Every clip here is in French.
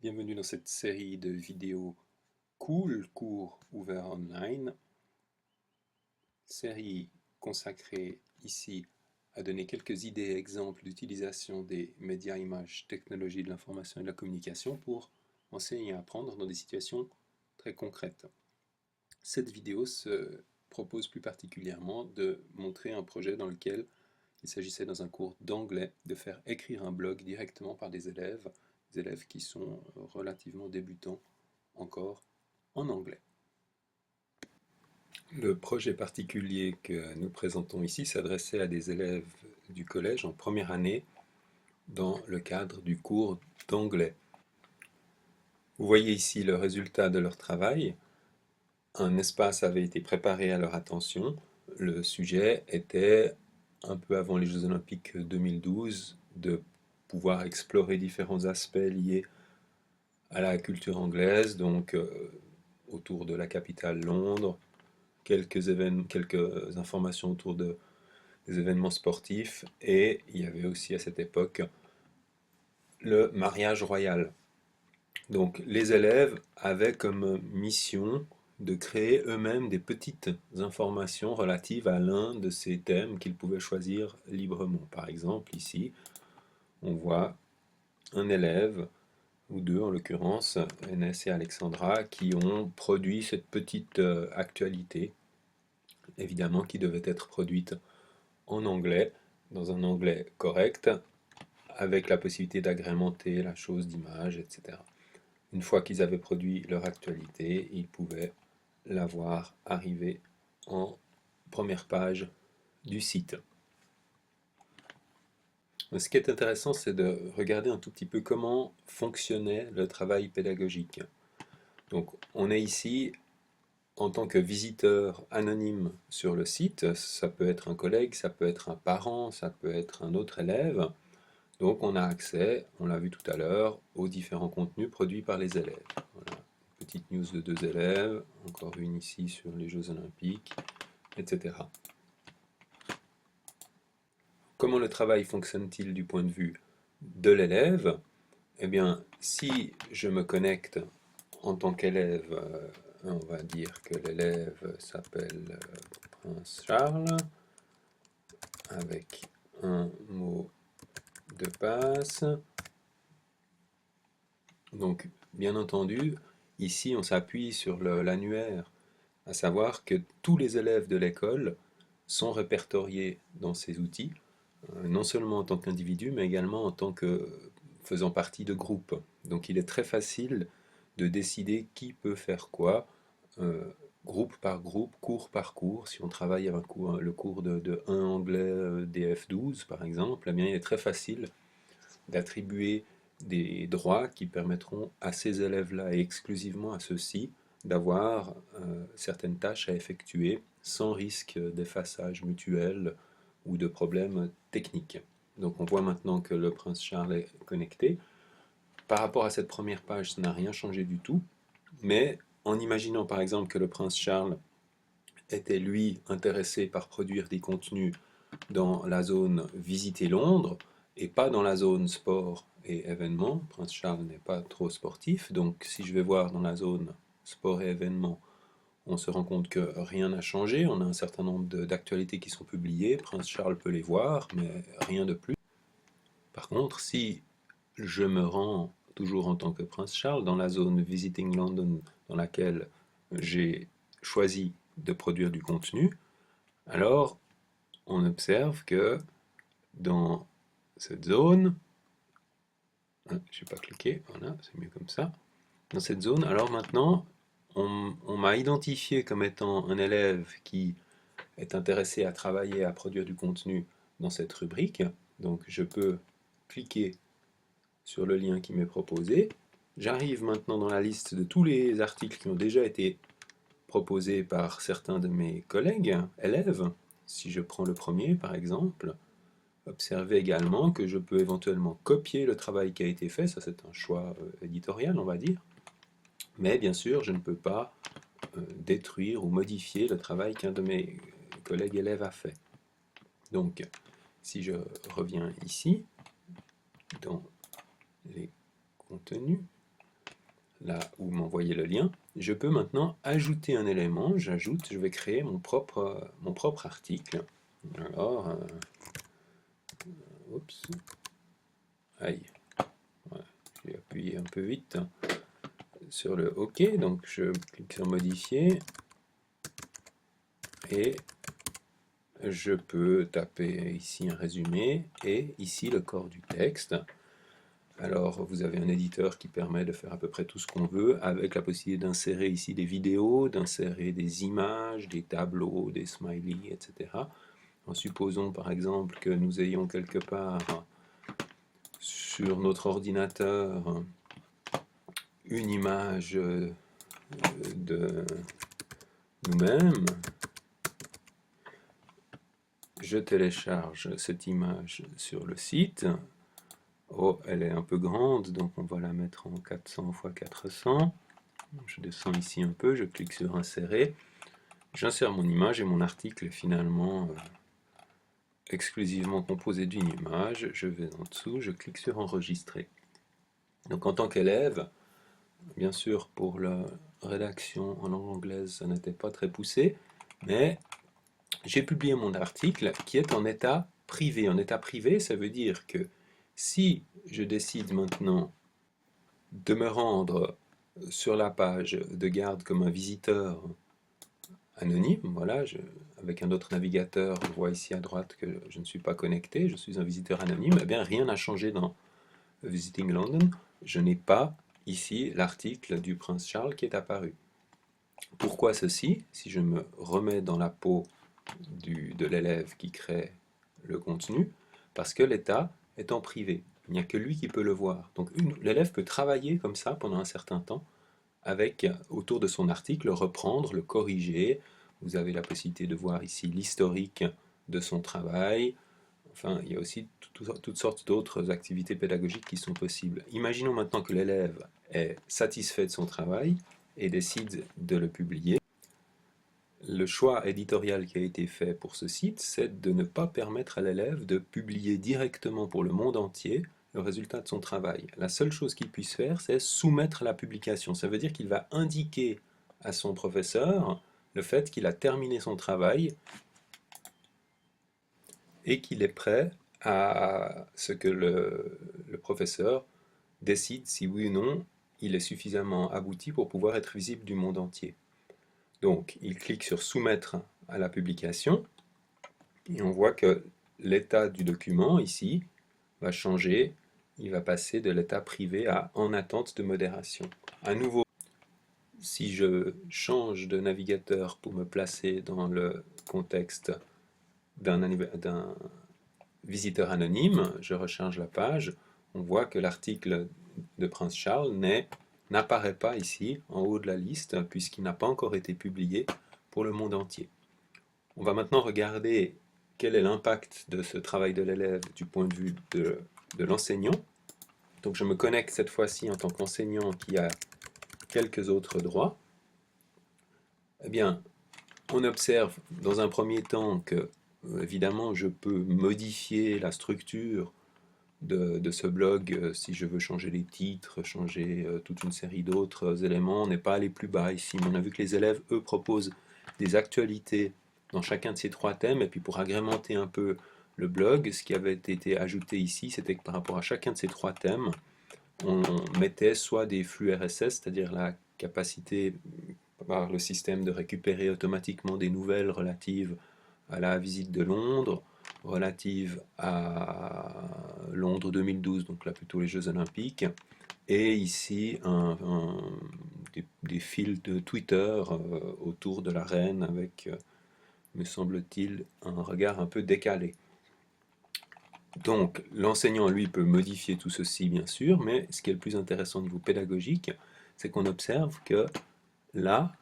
Bienvenue dans cette série de vidéos cool, cours ouverts online, série consacrée ici à donner quelques idées et exemples d'utilisation des médias, images, technologies de l'information et de la communication pour enseigner et apprendre dans des situations très concrètes. Cette vidéo se propose plus particulièrement de montrer un projet dans lequel il s'agissait dans un cours d'anglais de faire écrire un blog directement par des élèves qui sont relativement débutants encore en anglais. Le projet particulier que nous présentons ici s'adressait à des élèves du collège en première année dans le cadre du cours d'anglais. Vous voyez ici le résultat de leur travail. Un espace avait été préparé à leur attention. Le sujet était, un peu avant les Jeux Olympiques 2012, de pouvoir explorer différents aspects liés à la culture anglaise, donc autour de la capitale Londres, quelques informations autour des événements sportifs, et il y avait aussi à cette époque le mariage royal. Donc les élèves avaient comme mission de créer eux-mêmes des petites informations relatives à l'un de ces thèmes qu'ils pouvaient choisir librement. Par exemple, ici, on voit un élève, ou deux en l'occurrence, Enes et Alexandra, qui ont produit cette petite actualité, évidemment qui devait être produite en anglais, dans un anglais correct, avec la possibilité d'agrémenter la chose d'images, etc. Une fois qu'ils avaient produit leur actualité, ils pouvaient la voir arriver en première page du site. Ce qui est intéressant, c'est de regarder un tout petit peu comment fonctionnait le travail pédagogique. Donc, on est ici en tant que visiteur anonyme sur le site. Ça peut être un collègue, ça peut être un parent, ça peut être un autre élève. Donc, on a accès, on l'a vu tout à l'heure, aux différents contenus produits par les élèves. Voilà. Petite news de deux élèves, encore une ici sur les Jeux Olympiques, etc. Comment le travail fonctionne-t-il du point de vue de l'élève? Eh bien, si je me connecte en tant qu'élève, on va dire que l'élève s'appelle Prince Charles, avec un mot de passe. Donc, bien entendu, ici on s'appuie sur l'annuaire, à savoir que tous les élèves de l'école sont répertoriés dans ces outils, non seulement en tant qu'individu, mais également en tant que faisant partie de groupes. Donc il est très facile de décider qui peut faire quoi, euh, groupe par groupe, cours par cours. Si on travaille avec le cours de 1 anglais DF12 par exemple, eh bien, il est très facile d'attribuer des droits qui permettront à ces élèves-là et exclusivement à ceux-ci d'avoir certaines tâches à effectuer sans risque d'effaçage mutuel ou de problèmes techniques. Donc on voit maintenant que le prince Charles est connecté. Par rapport à cette première page, ça n'a rien changé du tout, mais en imaginant par exemple que le prince Charles était lui intéressé par produire des contenus dans la zone Visiter Londres et pas dans la zone sport et événements. Prince Charles n'est pas trop sportif, donc si je vais voir dans la zone sport et événements, on se rend compte que rien n'a changé. On a un certain nombre d'actualités qui sont publiées. Prince Charles peut les voir, mais rien de plus. Par contre, si je me rends toujours en tant que Prince Charles dans la zone Visiting London dans laquelle j'ai choisi de produire du contenu, alors on observe que dans cette zone, je n'ai pas cliqué, voilà, c'est mieux comme ça. Dans cette zone, alors maintenant, on m'a identifié comme étant un élève qui est intéressé à travailler, à produire du contenu dans cette rubrique. Donc je peux cliquer sur le lien qui m'est proposé. J'arrive maintenant dans la liste de tous les articles qui ont déjà été proposés par certains de mes collègues, élèves. Si je prends le premier par exemple, observez également que je peux éventuellement copier le travail qui a été fait, ça c'est un choix éditorial on va dire, mais bien sûr je ne peux pas détruire ou modifier le travail qu'un de mes collègues élèves a fait. Donc si je reviens ici, dans les contenus, là où m'envoyait le lien, je peux maintenant ajouter un élément. Je vais créer mon propre article. Alors, oups, aïe, voilà, j'ai appuyé un peu vite sur le OK, donc je clique sur modifier et je peux taper ici un résumé et ici le corps du texte. Alors vous avez un éditeur qui permet de faire à peu près tout ce qu'on veut avec la possibilité d'insérer ici des vidéos, d'insérer des images, des tableaux, des smileys, etc. En supposons par exemple que nous ayons quelque part sur notre ordinateur une image de nous-mêmes. Je télécharge cette image sur le site. Oh, elle est un peu grande, donc on va la mettre en 400 x 400. Je descends ici un peu, je clique sur insérer. J'insère mon image et mon article est finalement exclusivement composé d'une image. Je vais en dessous, je clique sur enregistrer. Donc en tant qu'élève, bien sûr pour la rédaction en langue anglaise, ça n'était pas très poussé, mais j'ai publié mon article qui est en état privé. En état privé, ça veut dire que si je décide maintenant de me rendre sur la page de garde comme un visiteur anonyme, voilà, avec un autre navigateur, je vois ici à droite que je ne suis pas connecté, je suis un visiteur anonyme, eh bien rien n'a changé dans Visiting London, je n'ai pas ici l'article du prince Charles qui est apparu. Pourquoi ceci? Si je me remets dans la peau de l'élève qui crée le contenu, parce que l'état est en privé. Il n'y a que lui qui peut le voir. Donc l'élève peut travailler comme ça pendant un certain temps, avec autour de son article, reprendre, le corriger. Vous avez la possibilité de voir ici l'historique de son travail. Enfin, il y a aussi toutes sortes d'autres activités pédagogiques qui sont possibles. Imaginons maintenant que l'élève est satisfait de son travail et décide de le publier. Le choix éditorial qui a été fait pour ce site, c'est de ne pas permettre à l'élève de publier directement pour le monde entier le résultat de son travail. La seule chose qu'il puisse faire, c'est soumettre la publication. Ça veut dire qu'il va indiquer à son professeur le fait qu'il a terminé son travail et qu'il est prêt à ce que le professeur décide si oui ou non il est suffisamment abouti pour pouvoir être visible du monde entier. Donc, il clique sur soumettre à la publication et on voit que l'état du document ici va changer. Il va passer de l'état privé à en attente de modération. À nouveau, si je change de navigateur pour me placer dans le contexte d'un visiteur anonyme, je recharge la page, on voit que l'article de Prince Charles n'apparaît pas ici en haut de la liste puisqu'il n'a pas encore été publié pour le monde entier. On va maintenant regarder quel est l'impact de ce travail de l'élève du point de vue de l'enseignant. Donc je me connecte cette fois-ci en tant qu'enseignant qui a quelques autres droits. Eh bien, on observe dans un premier temps que, évidemment, je peux modifier la structure de ce blog si je veux changer les titres, changer toute une série d'autres éléments. On n'est pas allé plus bas ici, mais on a vu que les élèves, eux, proposent des actualités dans chacun de ces trois thèmes, et puis pour agrémenter un peu le blog, ce qui avait été ajouté ici, c'était que par rapport à chacun de ces trois thèmes, on mettait soit des flux RSS, c'est-à-dire la capacité par le système de récupérer automatiquement des nouvelles relatives à la visite de Londres, relatives à Londres 2012, donc là plutôt les Jeux Olympiques, et ici des fils de Twitter autour de la reine avec, me semble-t-il, un regard un peu décalé. Donc l'enseignant, lui, peut modifier tout ceci, bien sûr, mais ce qui est le plus intéressant au niveau pédagogique, c'est qu'on observe que là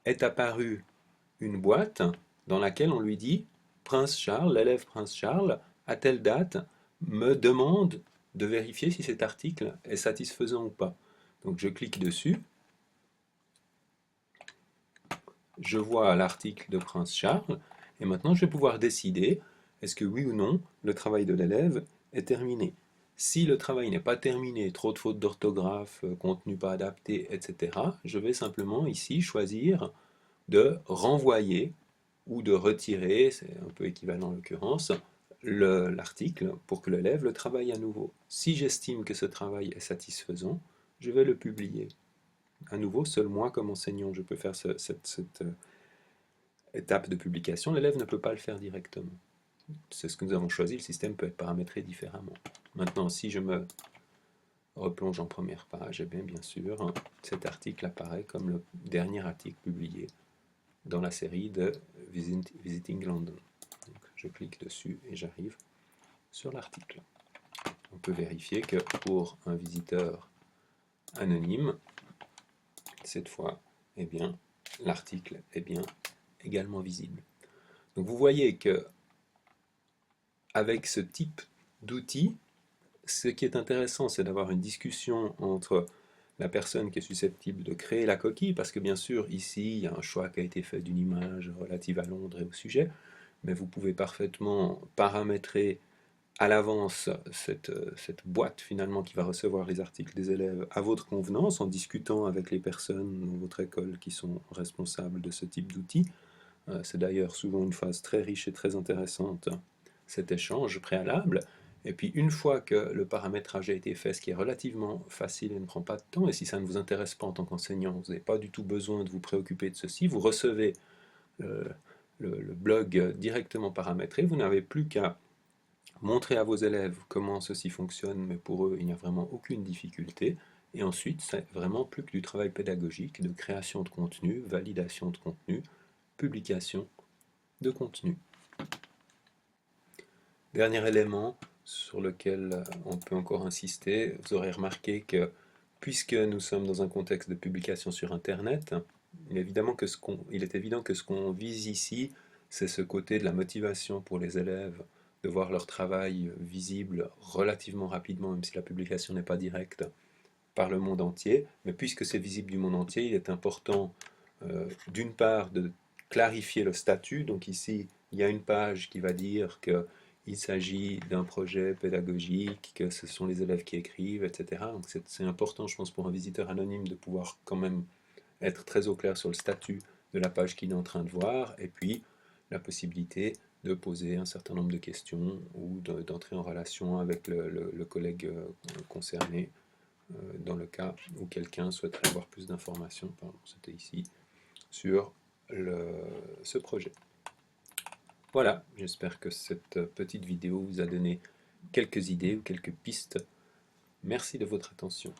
est apparue une boîte dans laquelle on lui dit Prince Charles, l'élève Prince Charles, à telle date, me demande de vérifier si cet article est satisfaisant ou pas. Donc je clique dessus, je vois l'article de Prince Charles, et maintenant je vais pouvoir décider est-ce que oui ou non le travail de l'élève est terminé. Si le travail n'est pas terminé, trop de fautes d'orthographe, contenu pas adapté, etc., je vais simplement ici choisir de renvoyer ou de retirer, c'est un peu équivalent en l'occurrence, l'article pour que l'élève le travaille à nouveau. Si j'estime que ce travail est satisfaisant, je vais le publier. À nouveau, seul moi comme enseignant, je peux faire cette étape de publication. L'élève ne peut pas le faire directement. C'est ce que nous avons choisi, le système peut être paramétré différemment. Maintenant, si je me replonge en première page, et bien sûr, cet article apparaît comme le dernier article publié dans la série de Visiting London. Donc, je clique dessus et j'arrive sur l'article. On peut vérifier que pour un visiteur anonyme, cette fois, l'article est bien également visible. Donc vous voyez que avec ce type d'outil, ce qui est intéressant, c'est d'avoir une discussion entre la personne qui est susceptible de créer la coquille, parce que bien sûr, ici, il y a un choix qui a été fait d'une image relative à Londres et au sujet, mais vous pouvez parfaitement paramétrer à l'avance cette boîte finalement qui va recevoir les articles des élèves à votre convenance, en discutant avec les personnes dans votre école qui sont responsables de ce type d'outils. C'est d'ailleurs souvent une phase très riche et très intéressante, cet échange préalable. Et puis une fois que le paramétrage a été fait, ce qui est relativement facile et ne prend pas de temps, et si ça ne vous intéresse pas en tant qu'enseignant, vous n'avez pas du tout besoin de vous préoccuper de ceci, vous recevez le blog directement paramétré, vous n'avez plus qu'à montrer à vos élèves comment ceci fonctionne, mais pour eux, il n'y a vraiment aucune difficulté. Et ensuite, c'est vraiment plus que du travail pédagogique, de création de contenu, validation de contenu, publication de contenu. Dernier élément sur lequel on peut encore insister, vous aurez remarqué que puisque nous sommes dans un contexte de publication sur Internet, il est évident que ce qu'on vise ici, c'est ce côté de la motivation pour les élèves de voir leur travail visible relativement rapidement, même si la publication n'est pas directe, par le monde entier. Mais puisque c'est visible du monde entier, il est important d'une part de clarifier le statut. Donc ici, il y a une page qui va dire qu'il s'agit d'un projet pédagogique, que ce sont les élèves qui écrivent, etc. Donc c'est important, je pense, pour un visiteur anonyme de pouvoir quand même être très au clair sur le statut de la page qu'il est en train de voir, et puis la possibilité de poser un certain nombre de questions ou d'entrer en relation avec le collègue concerné dans le cas où quelqu'un souhaiterait avoir plus d'informations, pardon, c'était ici, sur ce projet. Voilà, j'espère que cette petite vidéo vous a donné quelques idées ou quelques pistes. Merci de votre attention.